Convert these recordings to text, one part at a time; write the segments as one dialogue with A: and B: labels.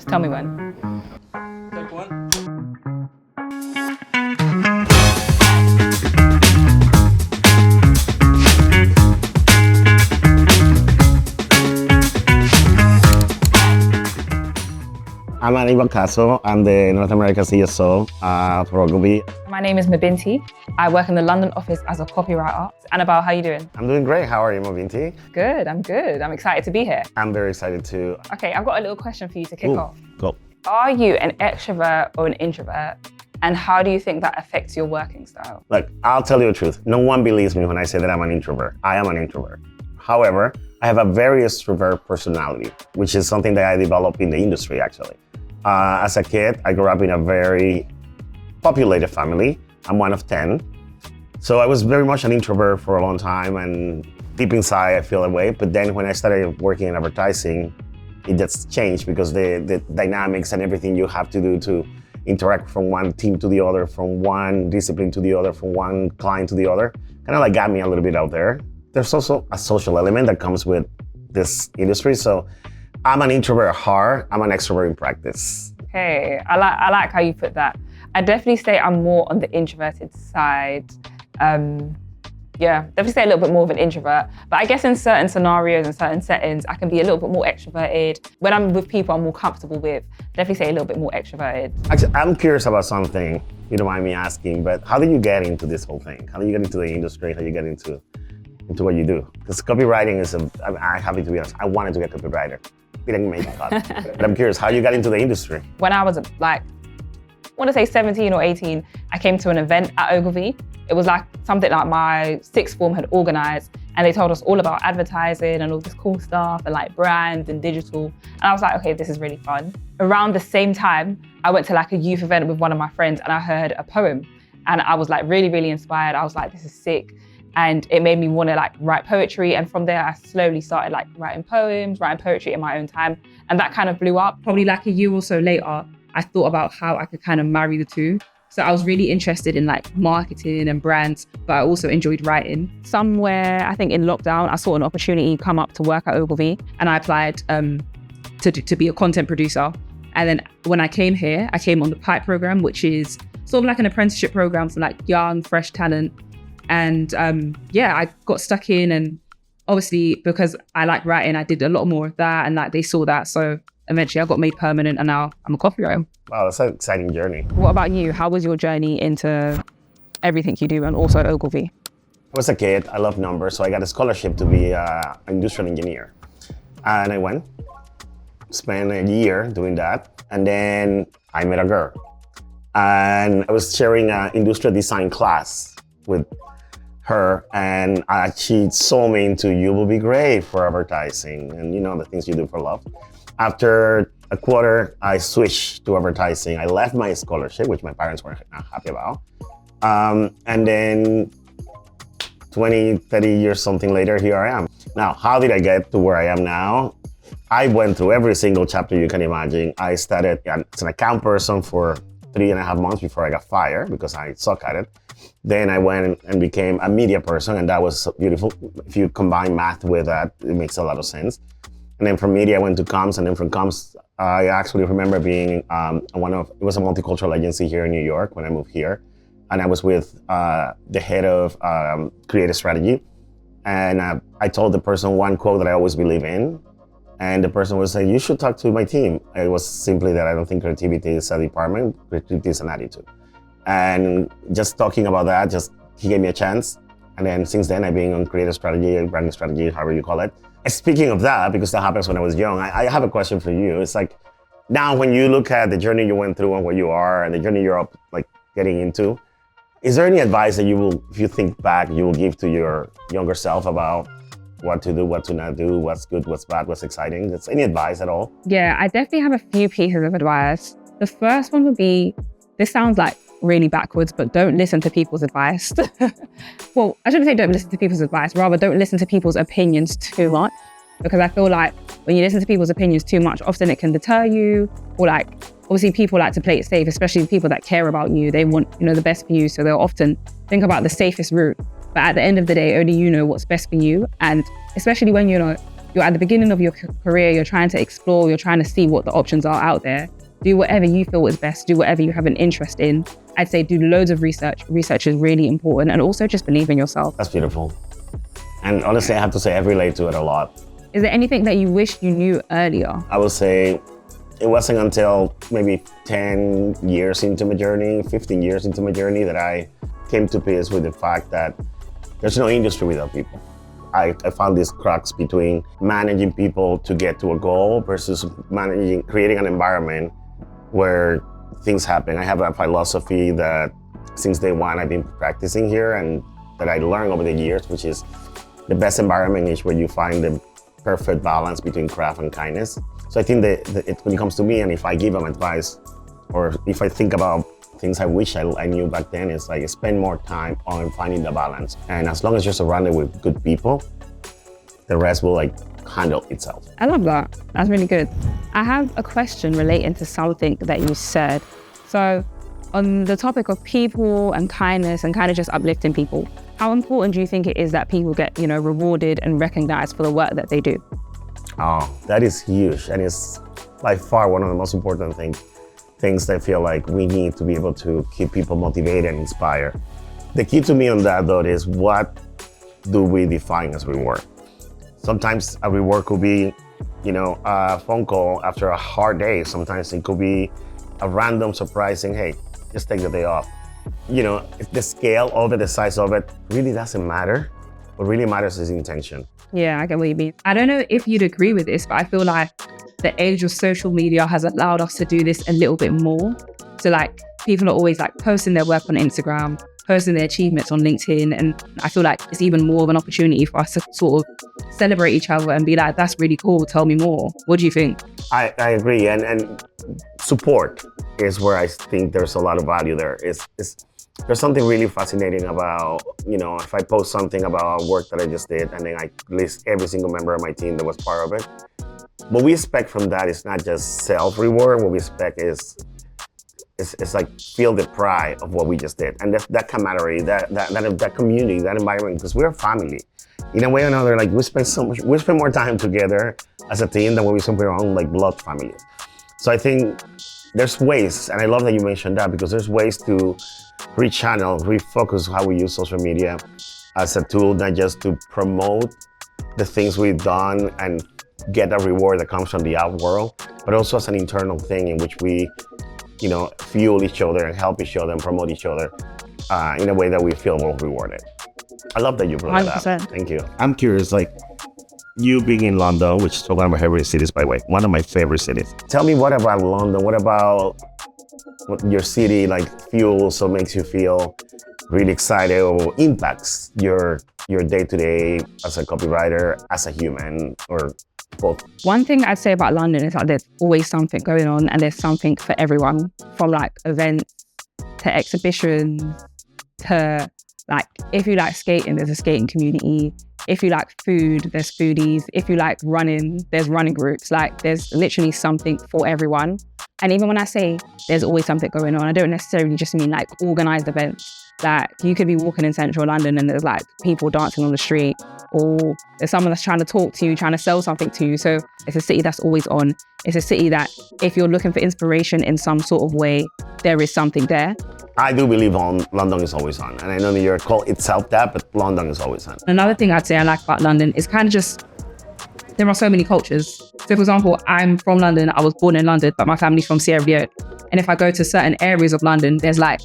A: tell me when.
B: Take one.
C: I'm Anibal Casso. I'm the North America CSO for Ogilvy.
A: My name is Mabinty. I work in the London office as a copywriter. Anibal, how are you doing?
C: I'm doing great. How are you, Mabinty?
A: Good, I'm good. I'm excited to be here.
C: I'm very excited too.
A: Okay, I've got a little question for you to kick off.
C: Go.
A: Are you an extrovert or an introvert? And how do you think that affects your working style?
C: Look, I'll tell you the truth. No one believes me when I say that I'm an introvert. I am an introvert. However, I have a very extrovert personality, which is something that I developed in the industry, actually. As a kid, I grew up in a very populated family. I'm one of 10. So I was very much an introvert for a long time, and deep inside, I feel that way. But then when I started working in advertising, it just changed because the dynamics and everything you have to do to interact from one team to the other, from one discipline to the other, from one client to the other, kind of like got me a little bit out there. There's also a social element that comes with this industry. So I'm an introvert at heart, I'm an extrovert in practice.
A: Hey, I like how you put that. I definitely say I'm more on the introverted side. Definitely say a little bit more of an introvert. But I guess in certain scenarios and certain settings, I can be a little bit more extroverted. When I'm with people I'm more comfortable with, definitely say a little bit more extroverted.
C: Actually, I'm curious about something, you don't mind me asking, but how did you get into this whole thing? How did you get into the industry? How did you get into what you do? Because copywriting is I'm happy to be honest, I wanted to be a copywriter. Didn't make it cut. But I'm curious how you got into the industry.
A: When I was like, I want to say 17 or 18, I came to an event at Ogilvy. It was like something like my sixth form had organized, and they told us all about advertising and all this cool stuff and like brands and digital. And I was like, okay, this is really fun. Around the same time, I went to like a youth event with one of my friends and I heard a poem, and I was like really, really inspired. I was like, this is sick. And it made me want to like write poetry. And from there, I slowly started like writing poems, writing poetry in my own time. And that kind of blew up. Probably like a year or so later, I thought about how I could kind of marry the two. So I was really interested in like marketing and brands, but I also enjoyed writing. Somewhere, I think in lockdown, I saw an opportunity come up to work at Ogilvy, and I applied to be a content producer. And then when I came here, I came on the PIPE program, which is sort of like an apprenticeship program for like young, fresh talent. And I got stuck in, and obviously because I like writing, I did a lot more of that, and like they saw that. So eventually I got made permanent, and now I'm a copywriter.
C: Wow, that's an exciting journey.
A: What about you? How was your journey into everything you do, and also Ogilvy?
C: I was a kid, I love numbers, so I got a scholarship to be an industrial engineer. And I went, spent a year doing that, and then I met a girl. And I was sharing an industrial design class with her, and she saw me into you will be great for advertising and you know the things you do for love. After a quarter, I switched to advertising. I left my scholarship, which my parents were not happy about. And then 20, 30 years something later, here I am. Now, how did I get to where I am now? I went through every single chapter you can imagine. I started as an account person for 3.5 months before I got fired because I suck at it. Then I went and became a media person, and that was beautiful. If you combine math with that, it makes a lot of sense. And then from media, I went to comms, and then from comms, I actually remember being it was a multicultural agency here in New York when I moved here. And I was with the head of creative strategy. And I told the person one quote that I always believe in. And the person was saying, you should talk to my team. It was simply that I don't think creativity is a department, creativity is an attitude. And just talking about that, he gave me a chance. And then since then, I've been on creative strategy and branding strategy, however you call it. And speaking of that, because that happens when I was young, I have a question for you. It's like, now when you look at the journey you went through and where you are and the journey you're getting into, is there any advice that you will, if you think back, you will give to your younger self about what to do, what to not do, what's good, what's bad, what's exciting? Is any advice at all?
A: Yeah, I definitely have a few pieces of advice. The first one would be, this sounds like really backwards, but don't listen to people's advice. Well, I shouldn't say don't listen to people's advice, rather don't listen to people's opinions too much. Because I feel like when you listen to people's opinions too much, often it can deter you, or like, obviously people like to play it safe, especially people that care about you. They want, the best for you. So they'll often think about the safest route. But at the end of the day, only you know what's best for you. And especially when, you're at the beginning of your career, you're trying to explore, you're trying to see what the options are out there. Do whatever you feel is best, do whatever you have an interest in. I'd say do loads of research. Research is really important, and also just believe in yourself.
C: That's beautiful. And honestly, I have to say I relate to it a lot.
A: Is there anything that you wish you knew earlier?
C: I would say it wasn't until maybe 10 years into my journey, 15 years into my journey that I came to peace with the fact that there's no industry without people. I found this crux between managing people to get to a goal versus creating an environment where things happen. I have a philosophy that since day one I've been practicing here and that I learned over the years, which is the best environment is where you find the perfect balance between craft and kindness. So I think that when it comes to me, and if I give them advice, or if I think about things I wish I knew back then, it's like spend more time on finding the balance. And as long as you're surrounded with good people, the rest will handle itself.
A: I love that. That's really good. I have a question relating to something that you said. So on the topic of people and kindness and kind of just uplifting people, how important do you think it is that people get, rewarded and recognized for the work that they do?
C: Oh, that is huge. And it's by far one of the most important things that I feel like we need to be able to keep people motivated and inspired. The key to me on that though is, what do we define as reward? Sometimes a reward could be, a phone call after a hard day. Sometimes it could be a random surprise saying, hey, just take the day off. If the scale of it, the size of it really doesn't matter. What really matters is intention.
A: Yeah, I get what you mean. I don't know if you'd agree with this, but I feel like the age of social media has allowed us to do this a little bit more. So people are always posting their work on Instagram, posting their achievements on LinkedIn. And I feel like it's even more of an opportunity for us to sort of celebrate each other and be like, that's really cool, tell me more. What do you think?
C: I agree. And support is where I think there's a lot of value there. There's something really fascinating about, if I post something about work that I just did and then I list every single member of my team that was part of it. What we expect from that is not just self-reward. What we expect is feel the pride of what we just did. And that camaraderie, that community, that environment, because we're a family. In a way or another, we spend more time together as a team than when we spend our own blood families. So I think there's ways, and I love that you mentioned that, because there's ways to rechannel, refocus how we use social media as a tool, not just to promote the things we've done and get a reward that comes from the out world, but also as an internal thing in which we, fuel each other and help each other and promote each other in a way that we feel more rewarded. I love that you brought that up. Thank you. I'm curious, you being in London, which is one of my favorite cities, by the way, one of my favorite cities. Tell me, what about London? What about your city fuels or makes you feel really excited or impacts your day-to-day as a copywriter, as a human, or both?
A: One thing I'd say about London is there's always something going on and there's something for everyone, from events to exhibitions to if you like skating, there's a skating community. If you like food, there's foodies. If you like running, there's running groups. There's literally something for everyone. And even when I say there's always something going on, I don't necessarily just mean organized events. You could be walking in central London and there's people dancing on the street, or there's someone that's trying to talk to you, trying to sell something to you. So it's a city that's always on. It's a city that if you're looking for inspiration in some sort of way, there is something there.
C: I do believe London is always on. And I know New York called itself that, but London is always on.
A: Another thing I'd say I like about London is kind of just, there are so many cultures. So for example, I'm from London, I was born in London, but my family's from Sierra Leone. And if I go to certain areas of London, there's I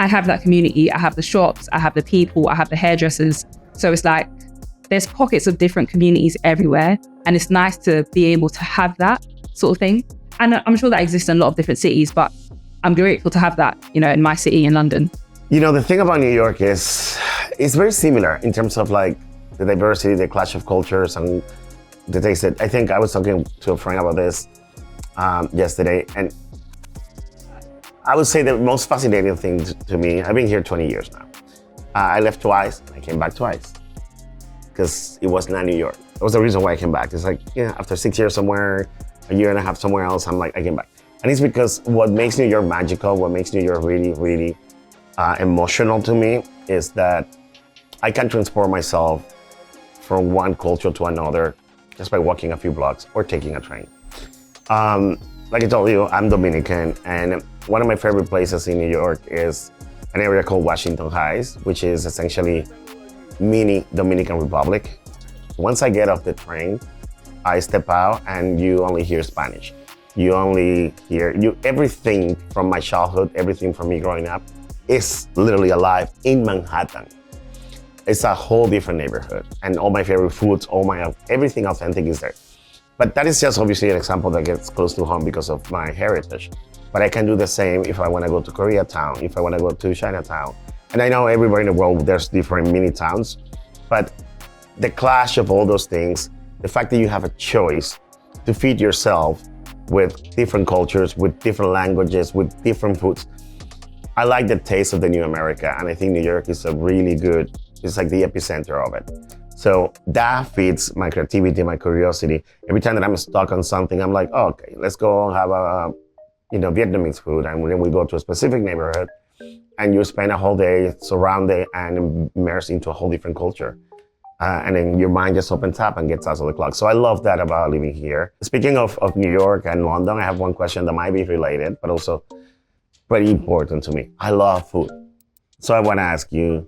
A: have that community, I have the shops, I have the people, I have the hairdressers. So it's there's pockets of different communities everywhere. And it's nice to be able to have that sort of thing. And I'm sure that exists in a lot of different cities, but I'm grateful to have that, in my city in London.
C: The thing about New York is it's very similar in terms of the diversity, the clash of cultures, and the taste. I think I was talking to a friend about this yesterday, and I would say the most fascinating thing to me, I've been here 20 years now. I left twice, I came back twice, because it was not New York. That was the reason why I came back. It's after 6 years somewhere, a year and a half somewhere else, I came back. And it's because what makes New York magical, what makes New York really, really emotional to me is that I can transport myself from one culture to another just by walking a few blocks or taking a train. Like I told you, I'm Dominican, and one of my favorite places in New York is an area called Washington Heights, which is essentially mini Dominican Republic. Once I get off the train, I step out and you only hear Spanish. You only hear, everything from my childhood, everything from me growing up is literally alive in Manhattan. It's a whole different neighborhood, and all my favorite foods, everything authentic is there. But that is just obviously an example that gets close to home because of my heritage. But I can do the same if I want to go to Koreatown, if I want to go to Chinatown. And I know everywhere in the world there's different mini towns, but the clash of all those things, the fact that you have a choice to feed yourself with different cultures, with different languages, with different foods. I like the taste of the new America, and I think New York is it's like the epicenter of it. So that feeds my creativity, my curiosity. Every time that I'm stuck on something, I'm like, oh, okay, let's go have a Vietnamese food, and then we go to a specific neighborhood, and you spend a whole day surrounded and immersed into a whole different culture. And then your mind just opens up and gets out of the clock. So I love that about living here. Speaking of New York and London, I have one question that might be related, but also very important to me. I love food. So I want to ask you,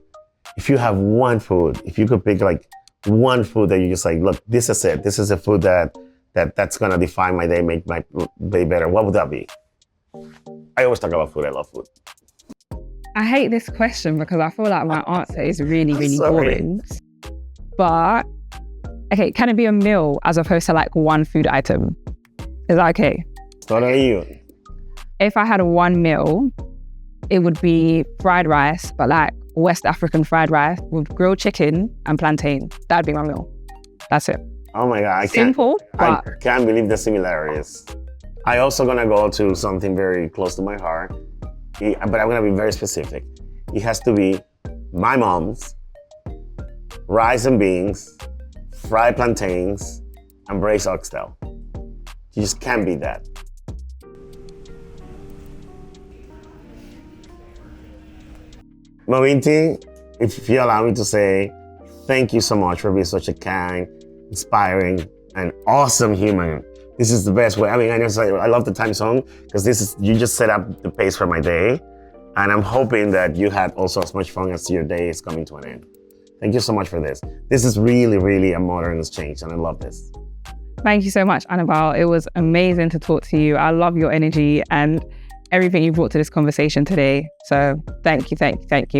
C: if you have one food, if you could pick like one food that you just like, look, this is it. This is a food that's gonna define my day, make my day better. What would that be? I always talk about food. I love food.
A: I hate this question because I feel like my answer is really, really boring. But, okay, can it be a meal as opposed to like one food item? Is that okay?
C: What are you?
A: If I had one meal, it would be fried rice, but like West African fried rice with grilled chicken and plantain. That'd be my meal. That's it.
C: Oh my God, I can't believe the similarities. I also gonna go to something very close to my heart, but I'm gonna be very specific. It has to be my mom's rice and beans, fried plantains, and braised oxtail. You just can't beat that. Mabinty, if you allow me to say, thank you so much for being such a kind, inspiring, and awesome human. This is the best way. I mean, I love the time zone because you just set up the pace for my day. And I'm hoping that you had also as much fun as your day is coming to an end. Thank you so much for this. This is really, really a modern exchange, and I love this.
A: Thank you so much, Anibal. It was amazing to talk to you. I love your energy and everything you brought to this conversation today. So thank you.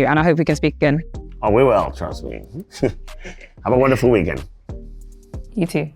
A: And I hope we can speak again.
C: Oh, we will, trust me. Have a wonderful weekend.
A: You too.